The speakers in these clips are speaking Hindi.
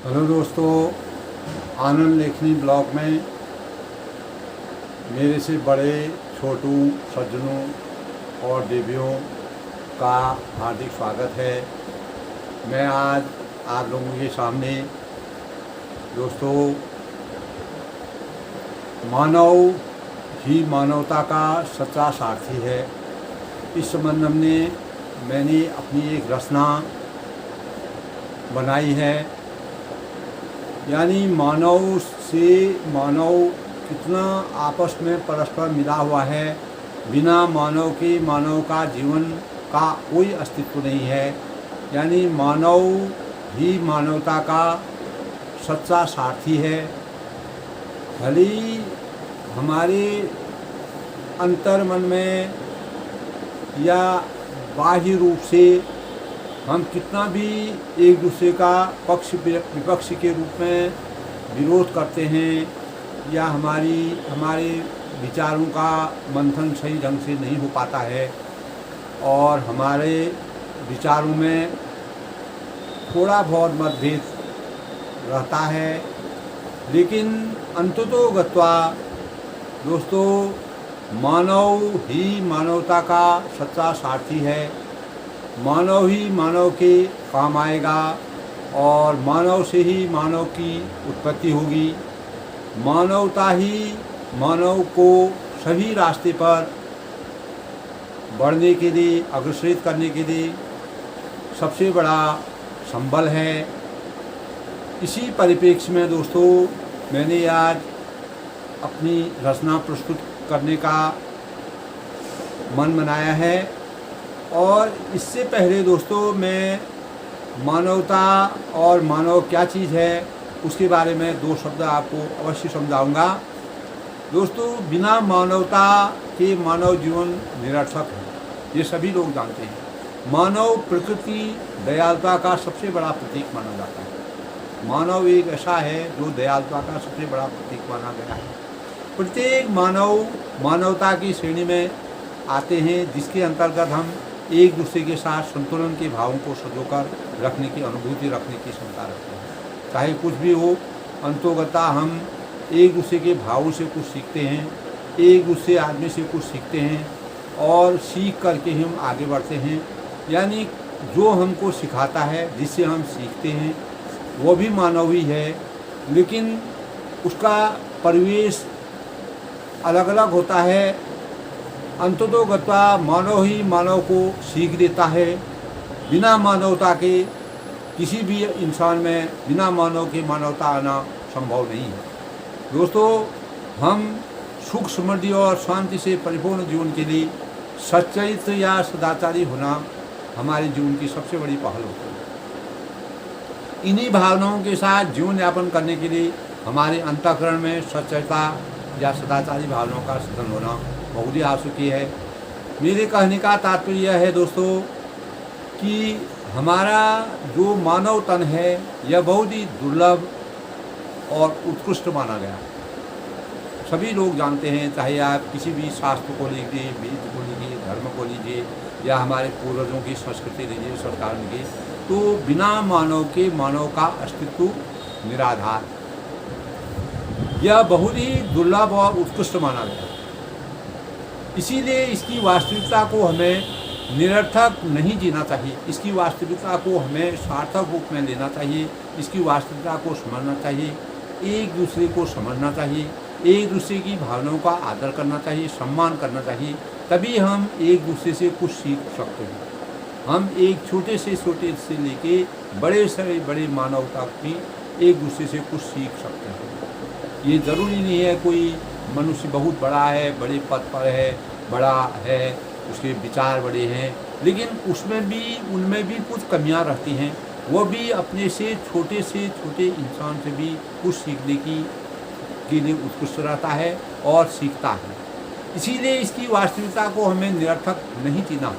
हेलो दोस्तों, आनंद लेखनी ब्लॉग में मेरे से बड़े छोटू सज्जनों और देवियों का हार्दिक स्वागत है। मैं आज आप लोगों के सामने दोस्तों मानव ही मानवता का सच्चा सारथी है, इस संबंध में मैंने अपनी एक रचना बनाई है। यानी मानव से मानव कितना आपस में परस्पर मिला हुआ है। बिना मानव के मानव का जीवन का कोई अस्तित्व नहीं है। यानी मानव ही मानवता का सच्चा सारथी है। भले ही हमारे अंतर्मन में या बाह्य रूप से हम कितना भी एक दूसरे का पक्ष विपक्ष के रूप में विरोध करते हैं या हमारे विचारों का मंथन सही ढंग से नहीं हो पाता है और हमारे विचारों में थोड़ा बहुत मतभेद रहता है, लेकिन अंततोगत्वा दोस्तों मानव ही मानवता का सच्चा सारथी है। मानव ही मानव के काम आएगा और मानव से ही मानव की उत्पत्ति होगी। मानवता ही मानव को सही रास्ते पर बढ़ने के लिए, अग्रसरित करने के लिए सबसे बड़ा संबल है। इसी परिप्रेक्ष्य में दोस्तों मैंने आज अपनी रचना प्रस्तुत करने का मन बनाया है। और इससे पहले दोस्तों मैं मानवता और मानव क्या चीज़ है उसके बारे में दो शब्द आपको अवश्य समझाऊंगा। दोस्तों बिना मानवता के मानव जीवन निरर्थक है, ये सभी लोग जानते हैं। मानव प्रकृति दयालुता का सबसे बड़ा प्रतीक माना जाता है। मानव एक ऐसा है जो दयालुता का सबसे बड़ा प्रतीक माना गया है। प्रत्येक मानव मानवता की श्रेणी में आते हैं, जिसके अंतर्गत हम एक दूसरे के साथ संतुलन के भावों को संजोकर रखने की अनुभूति रखने की क्षमता रखते हैं। चाहे कुछ भी हो, अंतोगता हम एक दूसरे के भावों से कुछ सीखते हैं, एक दूसरे आदमी से कुछ सीखते हैं और सीख करके हम आगे बढ़ते हैं। यानी जो हमको सिखाता है, जिससे हम सीखते हैं, वो भी मानव ही है, लेकिन उसका परिवेश अलग अलग होता है। अंततोगत्वा मानव ही मानव को सीख देता है। बिना मानवता के किसी भी इंसान में बिना मानव के मानवता आना संभव नहीं है। दोस्तों हम सुख समृद्धि और शांति से परिपूर्ण जीवन के लिए सच्चरित्र या सदाचारी होना हमारे जीवन की सबसे बड़ी पहल होती है। इन्हीं भावनाओं के साथ जीवन यापन करने के लिए हमारे अंतःकरण में सच्चरिता या सदाचारी भावनाओं का सृजन होना बहुत ही आवश्यक है। मेरे कहने का तात्पर्य यह है दोस्तों कि हमारा जो मानव तन है यह बहुत ही दुर्लभ और उत्कृष्ट माना गया है। सभी लोग जानते हैं, चाहे आप किसी भी शास्त्र को लीजिए, वेद को लीजिए, धर्म को लीजिए या हमारे पूर्वजों की संस्कृति लीजिए, संस्कार लीजिए, तो बिना मानव के मानव का अस्तित्व निराधार, यह बहुत ही दुर्लभ और उत्कृष्ट माना गया। इसीलिए इसकी वास्तविकता को हमें निरर्थक नहीं जीना चाहिए। इसकी वास्तविकता को हमें सार्थक रूप में लेना चाहिए। इसकी वास्तविकता को समझना चाहिए, एक दूसरे को समझना चाहिए, एक दूसरे की भावनाओं का आदर करना चाहिए, सम्मान करना चाहिए। तभी हम एक दूसरे से कुछ सीख सकते हैं। हम एक छोटे से लेके बड़े से बड़े मानव तक भी एक दूसरे से कुछ सीख सकते हैं। ये ज़रूरी नहीं है कोई मनुष्य बहुत बड़ा है, बड़े पद पर है, बड़ा है, उसके विचार बड़े हैं, लेकिन उनमें भी कुछ कमियां रहती हैं। वो भी अपने से छोटे इंसान से भी कुछ सीखने के लिए उत्कृष्ट रहता है और सीखता है। इसीलिए इसकी वास्तविकता को हमें निरर्थक नहीं जीना।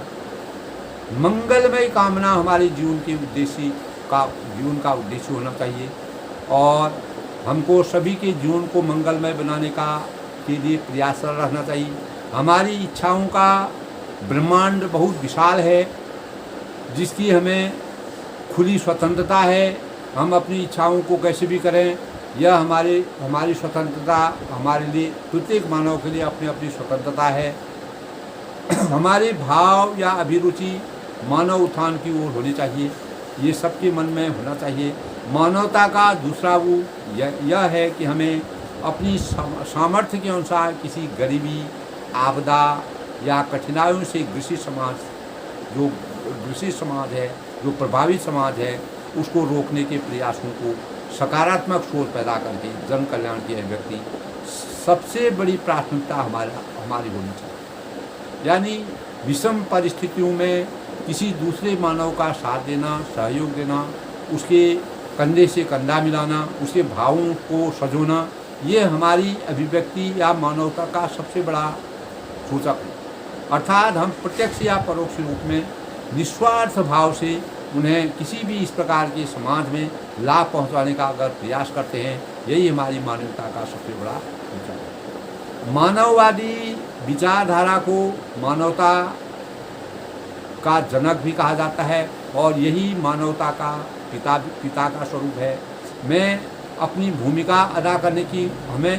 मंगलमय कामना हमारे जीवन का उद्देश्य होना चाहिए और हमको सभी के जीवन को मंगलमय बनाने के लिए प्रयासरत रहना चाहिए। हमारी इच्छाओं का ब्रह्मांड बहुत विशाल है, जिसकी हमें खुली स्वतंत्रता है। हम अपनी इच्छाओं को कैसे भी करें, यह हमारी स्वतंत्रता, हमारे लिए प्रत्येक मानव के लिए अपनी अपनी स्वतंत्रता है। हमारे भाव या अभिरुचि मानव उत्थान की ओर होनी चाहिए, ये सबके मन में होना चाहिए। मानवता का दूसरा वो यह है कि हमें अपनी सामर्थ्य के अनुसार किसी गरीबी, आपदा या कठिनाइयों से ग्रसित समाज है, जो प्रभावित समाज है, उसको रोकने के प्रयासों को सकारात्मक सोच पैदा करके जन कल्याण की अभिव्यक्ति सबसे बड़ी प्राथमिकता हमारी होनी चाहिए। यानी विषम परिस्थितियों में किसी दूसरे मानव का साथ देना, सहयोग देना, उसके कंधे से कंधा मिलाना, उसके भावों को सजोना, ये हमारी अभिव्यक्ति या मानवता का सबसे बड़ा सूचक है। अर्थात हम प्रत्यक्ष या परोक्ष रूप में निस्वार्थ भाव से उन्हें किसी भी इस प्रकार के समाज में लाभ पहुंचाने का अगर प्रयास करते हैं, यही हमारी मानवता का सबसे बड़ा सूचक है। मानववादी विचारधारा को मानवता का जनक भी कहा जाता है और यही मानवता का पिता का स्वरूप है। हमें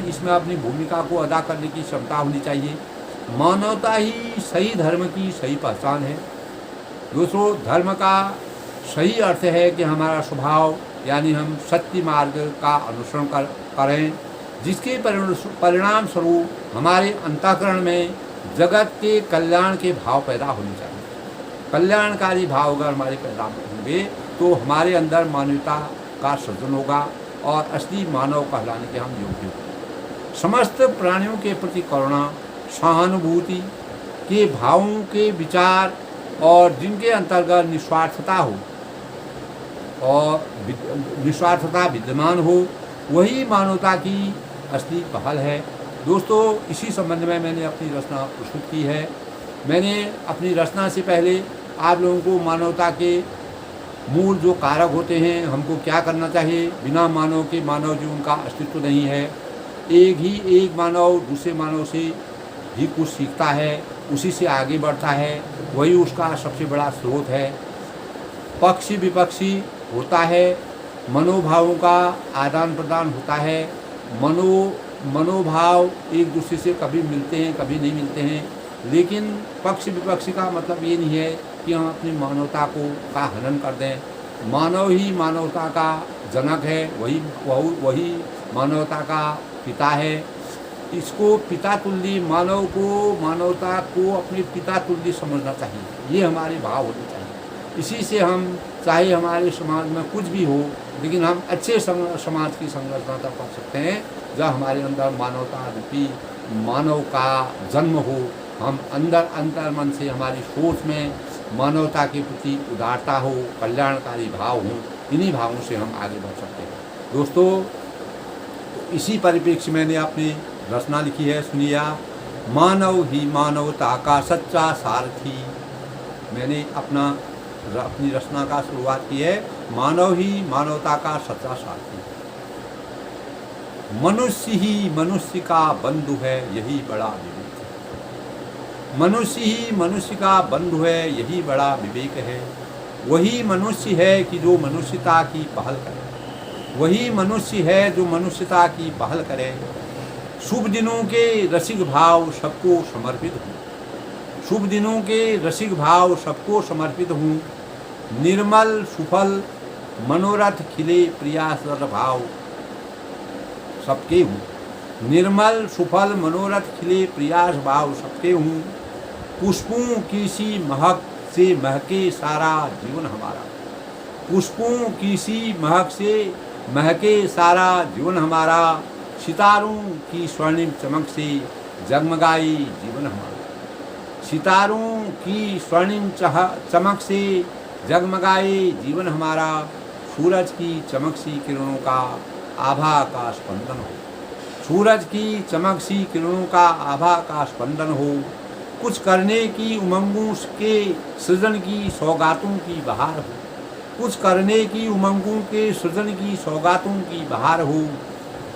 इसमें अपनी भूमिका को अदा करने की क्षमता होनी चाहिए। मानवता ही सही धर्म की सही पहचान है। दोस्तों, धर्म का सही अर्थ है कि हमारा स्वभाव, यानी हम सत्य मार्ग का अनुसरण करें, जिसके परिणाम स्वरूप हमारे अंतःकरण में जगत के कल्याण के भाव पैदा होने चाहिए। कल्याणकारी भाव अगर हमारे पैदा होंगे तो हमारे अंदर मानवता का सृजन होगा और असली मानव कहलाने के हम योग्य होंगे। समस्त प्राणियों के प्रति करुणा, सहानुभूति के भावों के विचार और जिनके अंतर्गत निस्वार्थता विद्यमान हो, वही मानवता की असली पहल है। दोस्तों, इसी संबंध में मैंने अपनी रचना प्रस्तुत की है। मैंने अपनी रचना से पहले आप लोगों को मानवता के मूल जो कारक होते हैं, हमको क्या करना चाहिए, बिना मानव के मानव जीवन का अस्तित्व नहीं है। एक मानव दूसरे मानव से ही कुछ सीखता है, उसी से आगे बढ़ता है, वही उसका सबसे बड़ा स्रोत है। पक्षी विपक्षी होता है, मनोभावों का आदान प्रदान होता है। मनोभाव एक दूसरे से कभी मिलते हैं, कभी नहीं मिलते हैं, लेकिन पक्ष विपक्षी का मतलब ये नहीं है कि हम अपनी मानवता का हनन कर दें। मानव ही मानवता का जनक है, वही मानवता का पिता है। इसको पिता तुल्य मानवता को अपने पिता तुल्य समझना चाहिए, ये हमारे भाव होने चाहिए। इसी से हम, चाहे हमारे समाज में कुछ भी हो, लेकिन हम अच्छे समाज की संरचना तक पा सकते हैं जब हमारे अंदर मानवता रूपी मानव का जन्म हो। हम अंतर मन से हमारी सोच में मानवता के प्रति उदारता हो, कल्याणकारी भाव हो, इन्हीं भावों से हम आगे बढ़ सकते हैं। दोस्तों, इसी परिप्रेक्ष्य में मैंने अपनी रचना लिखी है, सुनिए। मानव ही मानवता का सच्चा सारथी। मैंने अपनी रचना का शुरुआत की है, मानव ही मानवता का सच्चा सारथी। मनुष्य ही मनुष्य का बंधु है, यही बड़ा विवेक है। मनुष्य ही मनुष्य का बंधु है, यही बड़ा विवेक है। वही मनुष्य है कि जो मनुष्यता की पहल करे, वही मनुष्य है जो मनुष्यता की पहल करे। शुभ दिनों के रसिक भाव सबको समर्पित हूँ, शुभ दिनों के रसिक भाव सबको समर्पित हूँ। निर्मल सुफल मनोरथ खिले प्रियासर भाव सबके हूँ। निर्मल सुफल मनोरथ खिले प्रयास भाव सबके हूँ। पुष्पों की सी महक से महके सारा जीवन हमारा, पुष्पों की सी महक से महके सारा जीवन हमारा। सितारों की स्वर्णिम चमक से जगमगाई जीवन हमारा, सितारों की स्वर्णिम चमक से जगमगाए जीवन हमारा। सूरज की चमक सी किरणों का आभा का स्पंदन हो, सूरज की चमक सी किरणों का आभा का स्पंदन हो। कुछ करने की उमंगों के सृजन की सौगातों की बहार हो, कुछ करने की उमंगों के सृजन की सौगातों की बहार हो।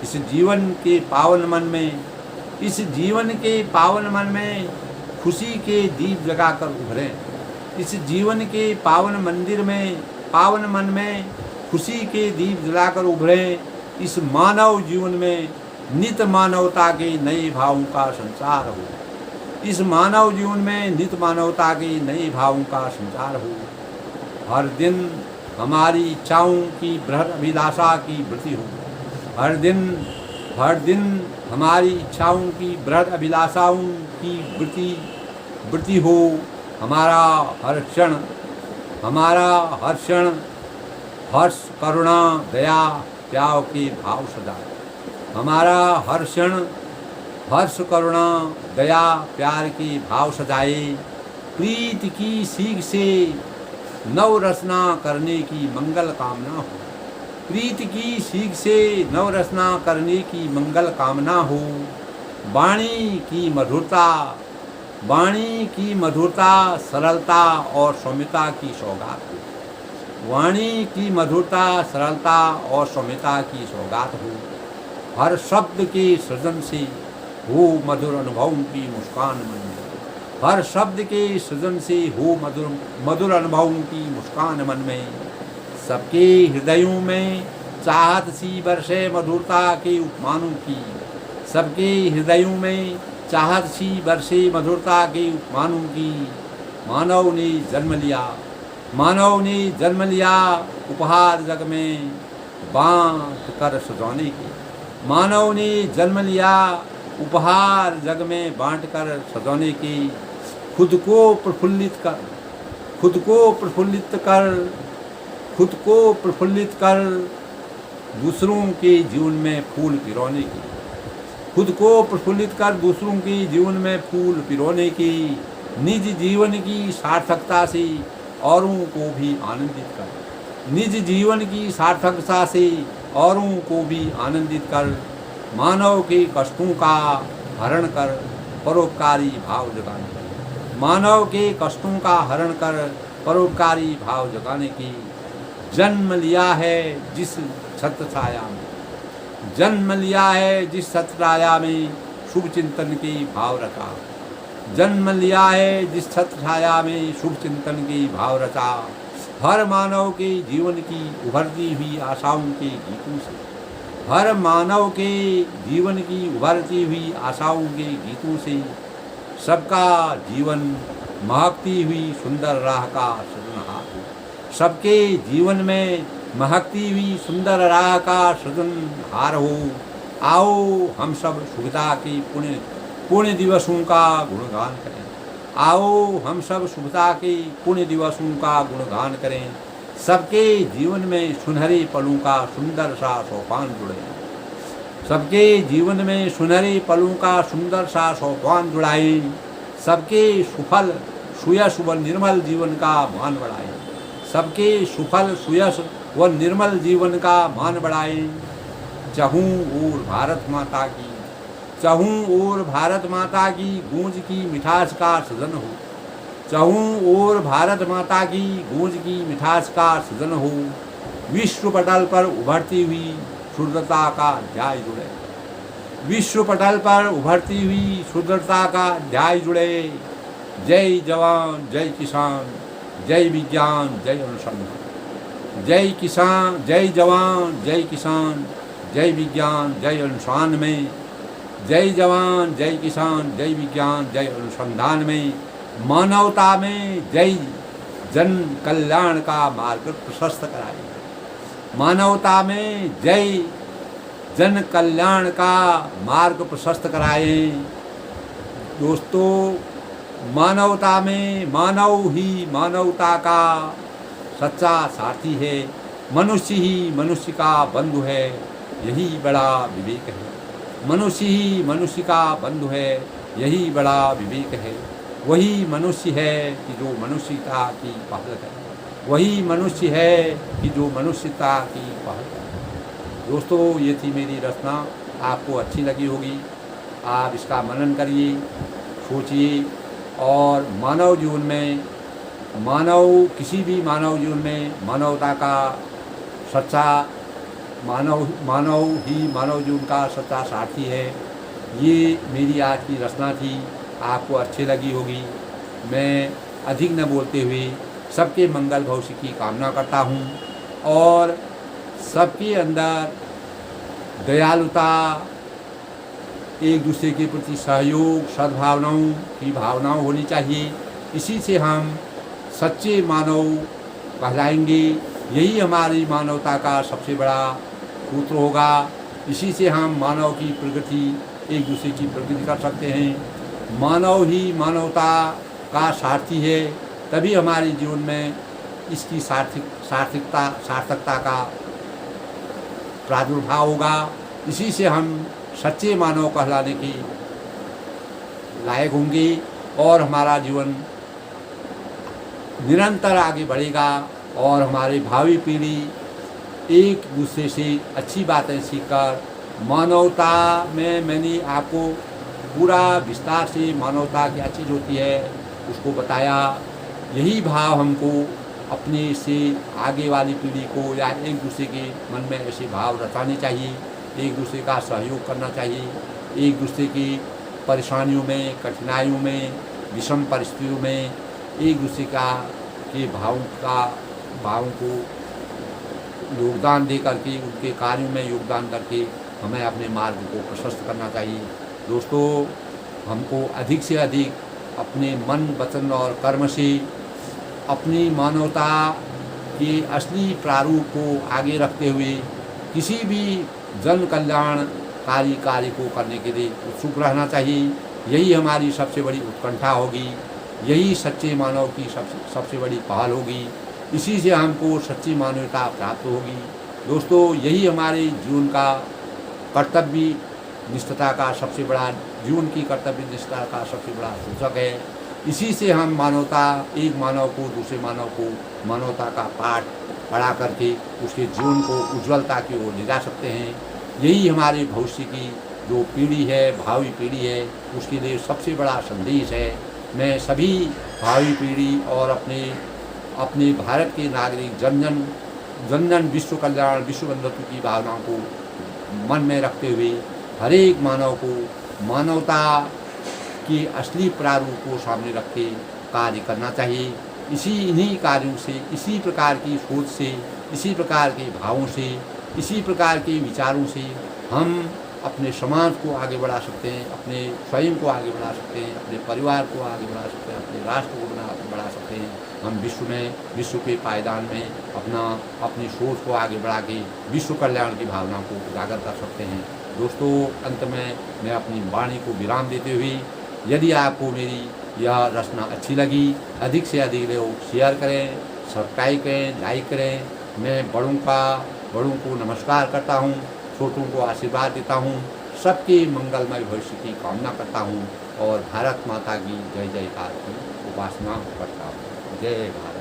इस जीवन के पावन मन में खुशी के दीप जगाकर उभरें। इस जीवन के पावन मन में खुशी के दीप जलाकर उभरे इस मानव जीवन में नित मानवता के नए भावों का संचार हो। इस मानव जीवन में नित मानवता के नए भावों का संचार हो। हर दिन हमारी इच्छाओं की बृहद अभिलाषा की वृद्धि हो। हर दिन हमारी इच्छाओं की बृहद अभिलाषाओं की वृद्धि हो। हमारा हर क्षण हर्ष करुणा दया प्यार के भाव सजाए। हमारा हर क्षण हर्ष करुणा दया प्यार के भाव सजाए। प्रीति की सीख से नव रचना करने की मंगल कामना हो। प्रीति की सीख से नव रचना करने की मंगल कामना हो। वाणी की मधुरता सरलता और सौम्यता की सौगात हो। वाणी की मधुरता सरलता और सौम्यता की सौगात हो। हर शब्द के सृजन से हो मधुर अनुभवों की मुस्कान मन में। हर शब्द के सृजन से हो मधुर अनुभवों की मुस्कान मन में। सबके हृदयों में चाहत सी बरसे मधुरता के उपमानों की। सबके हृदयों में चाहत सी बरसे मधुरता के उपमानों की। मानव ने जन्म लिया उपहार जग में बांट कर सजाने की। मानव ने जन्म लिया उपहार जग में बांट कर सजाने की। खुद को प्रफुल्लित कर दूसरों के जीवन में फूल पिरोने की। खुद को प्रफुल्लित कर दूसरों के जीवन में फूल पिरोने की। निज जीवन की सार्थकता से औरों को भी आनंदित कर। निज जीवन की सार्थकता से औरों को भी आनंदित कर। मानव के कष्टों का हरण कर परोपकारी भाव जगाने की। मानव के कष्टों का हरण कर परोपकारी भाव जगाने की। जन्म लिया है जिस छत्र छाया में शुभ चिंतन की भाव रचा। जन्म लिया है जिस छत्र छाया में शुभ चिंतन की भाव रचा। हर मानव के जीवन की उभरती हुई आशाओं के गीतों से। हर मानव के जीवन की उभरती हुई आशाओं के गीतों से सबका जीवन महकती हुई सुंदर राह का सृजनहार हो। सबके जीवन में महकती हुई सुंदर राह का सृजनहार हो। आओ हम सब शुभता के पुण्य दिवसों का गुणगान करें। आओ हम सब शुभता के पुण्य दिवसों का गुणगान करें। सबके जीवन में सुनहरे पलों का सुंदर सा सोपान जुड़े। सबके जीवन में सुनहरे पलों का सुंदर सा सोपान जुड़ाए। सबके सुफल सुयश व निर्मल जीवन का मान बढ़ाए। सबके सुफल सुयश व निर्मल जीवन का मान बढ़ाए। चहूँ ओर भारत माता की गूंज की मिठास का सृजन हो। चहूँ ओर भारत माता की गूंज की मिठास का सृजन हो। विश्व पटल पर उभरती हुई शुद्धता का अध्याय जुड़े। विश्व पटल पर उभरती हुई शुद्धता का अध्याय जुड़े। जय जवान जय किसान जय विज्ञान जय अनुसंधान। जय किसान जय जवान जय किसान जय विज्ञान जय अनुसंधान में। जय जवान जय किसान जय विज्ञान जय अनुसंधान में। मानवता में जय जन कल्याण का मार्ग प्रशस्त कराए। मानवता में जय जन कल्याण का मार्ग प्रशस्त कराए। दोस्तों, मानवता में मानव ही मानवता का सच्चा साथी है। मनुष्य ही मनुष्य का बंधु है, यही बड़ा विवेक है। मनुष्य ही मनुष्य का बंधु है, यही बड़ा विवेक है। वही मनुष्य है कि जो मनुष्यता की पहल करे। वही मनुष्य है कि जो मनुष्यता की पहल करे। दोस्तों, ये थी मेरी रचना, आपको अच्छी लगी होगी। आप इसका मनन करिए, सोचिए और मानव जीवन में किसी भी मानव जीवन में मानवता का सच्चा मानव ही मानव जीवन का सच्चा साथी है। ये मेरी आज की रचना थी, आपको अच्छी लगी होगी। मैं अधिक न बोलते हुए सबके मंगल भविष्य की कामना करता हूँ और सबके अंदर दयालुता, एक दूसरे के प्रति सहयोग, सद्भावनाओं की भावनाओं होनी चाहिए। इसी से हम सच्चे मानव कहलाएंगे। यही हमारी मानवता का सबसे बड़ा सूत्र होगा। इसी से हम मानव की प्रगति, एक दूसरे की प्रगति कर सकते हैं। मानव ही मानवता का सारथी है, तभी हमारे जीवन में इसकी सार्थकता का प्रादुर्भाव होगा। इसी से हम सच्चे मानव कहलाने के लायक होंगे और हमारा जीवन निरंतर आगे बढ़ेगा और हमारी भावी पीढ़ी एक दूसरे से अच्छी बातें सीखकर मानवता में, मैंने आपको पूरा विस्तार से मानवता क्या चीज़ होती है उसको बताया। यही भाव हमको अपने से आगे वाली पीढ़ी को या एक दूसरे के मन में ऐसे भाव रचाने चाहिए। एक दूसरे का सहयोग करना चाहिए। एक दूसरे की परेशानियों में, कठिनाइयों में, विषम परिस्थितियों में एक दूसरे के भावों को योगदान दे करके, उनके कार्यों में योगदान करके हमें अपने मार्ग को प्रशस्त करना चाहिए। दोस्तों, हमको अधिक से अधिक अपने मन, वचन और कर्म से अपनी मानवता के असली प्रारूप को आगे रखते हुए किसी भी जन कल्याणकारी कार्य को करने के लिए उत्सुक रहना चाहिए। यही हमारी सबसे बड़ी उत्कंठा होगी। यही सच्चे मानव की सबसे बड़ी पहल होगी। इसी से हमको सच्ची मानवता प्राप्त होगी। दोस्तों, यही हमारे जीवन का कर्तव्य निष्ठता का सबसे बड़ा, जीवन की कर्तव्य निष्ठता का सबसे बड़ा सूचक है। इसी से हम मानवता, एक मानव को दूसरे मानव को मानवता का पाठ पढ़ा करके उसके जीवन को उज्ज्वलता की ओर ले जा सकते हैं। यही हमारे भविष्य की जो पीढ़ी है, भावी पीढ़ी है, उसके लिए सबसे बड़ा संदेश है। मैं सभी भावी पीढ़ी और अपने भारत के नागरिक जन जन विश्व कल्याण, विश्व बंधुत्व की भावनाओं को मन में रखते हुए हर एक मानव को मानवता के असली प्रारूप को सामने रख के कार्य करना चाहिए। इन्हीं कार्यों से, इसी प्रकार की सोच से, इसी प्रकार के भावों से, इसी प्रकार के विचारों से हम अपने समाज को आगे बढ़ा सकते हैं, अपने स्वयं को आगे बढ़ा सकते हैं, अपने परिवार को आगे बढ़ा सकते हैं, अपने राष्ट्र को बढ़ा सकते हैं। हम विश्व के पायदान में अपनी सोच को आगे बढ़ा के विश्व कल्याण की भावना को उजागर कर सकते हैं। दोस्तों, अंत में मैं अपनी वाणी को विराम देते हुए, यदि आपको मेरी यह रचना अच्छी लगी, अधिक से अधिक लोग शेयर करें, सब्सक्राइब करें, लाइक करें। मैं बड़ों को नमस्कार करता हूँ, छोटों को आशीर्वाद देता हूँ, सबके मंगलमय भविष्य की कामना करता हूँ और भारत माता की जय जयकार की उपासना करता हूँ। जय भारत।